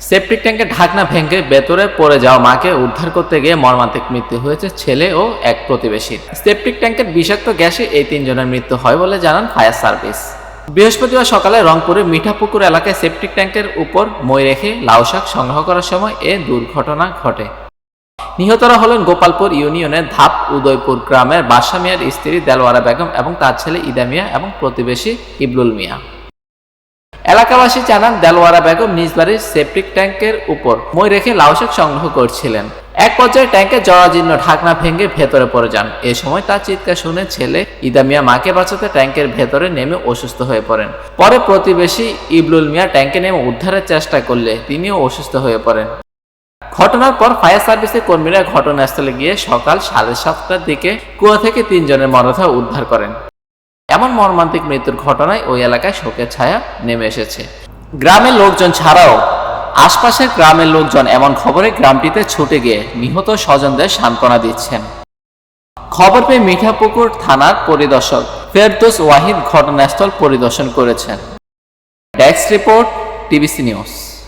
Septic ট্যাঙ্কের ঢাকনা ভেঙে ভেতরে পড়ে যাওয়া মাকে উদ্ধার করতে গিয়ে মর্মান্তিক মৃত্যু হয়েছে ছেলে ও এক প্রতিবেশীর। সেপটিক ট্যাঙ্কের বিষাক্ত গ্যাসে এই 3 জনের মৃত্যু হয় বলে জানান ফায়ার সার্ভিস। বৃহস্পতিবার সকালে রংপুরের মিঠাপুকুর এলাকায় সেপটিক ট্যাঙ্কের উপর মই রেখে লাউ শাক সংগ্রহ করার সময় এ দুর্ঘটনা ঘটে। নিহতরা হলেন গোপালপুর ইউনিয়নের ধাপ উদয়পুর গ্রামের বাদশা মিয়ার স্ত্রী দেলোয়ারা বেগম এবং তার ছেলে ইদা মিয়া এবং প্রতিবেশী ইবলুল মিয়া। এলাকাবাসী জানান দেলোয়ারা বেগম নিজ বাড়ির সেপটিক ট্যাঙ্কের উপর মই রেখে লাউ শাক সংগ্রহ করছিলেন। এক পর্যায়ে ট্যাঙ্কের জরাজীর্ণ ঢাকনা ভেঙে ভেতরে পড়ে যান। এ সময় তার চিৎকার শুনে ছেলে ইদা মিয়া মাকে বাঁচাতে ট্যাঙ্কের ভেতরে নেমে অসুস্থ হয়ে পড়েন। পরে প্রতিবেশী ইবলুল মিয়া ট্যাঙ্কে নেমে উদ্ধারের চেষ্টা করলে তিনিও অসুস্থ হয়ে পড়েন। ঘটনার পর ফায়ার সার্ভিসের কর্মীরা ঘটনাস্থলে গিয়ে সকাল 7:30টার দিকে কুয়া থেকে 3 জনের মরদেহ উদ্ধার করেন। এমন মর্মান্তিক মৃত্যুর ঘটনায় ওই এলাকায় শোকের ছায়া নেমে এসেছে। গ্রামের লোকজন ছাড়াও আশপাশের গ্রামের লোকজন এমন খবরে গ্রামটিতে ছুটে গিয়ে নিহত স্বজনদের সান্ত্বনা দিচ্ছেন। খবর পেয়ে মিঠাপুকুর থানার পরিদর্শক ফেরদৌস ওয়াহিদ ঘটনাস্থল পরিদর্শন করেছেন। Desk report, TBC news.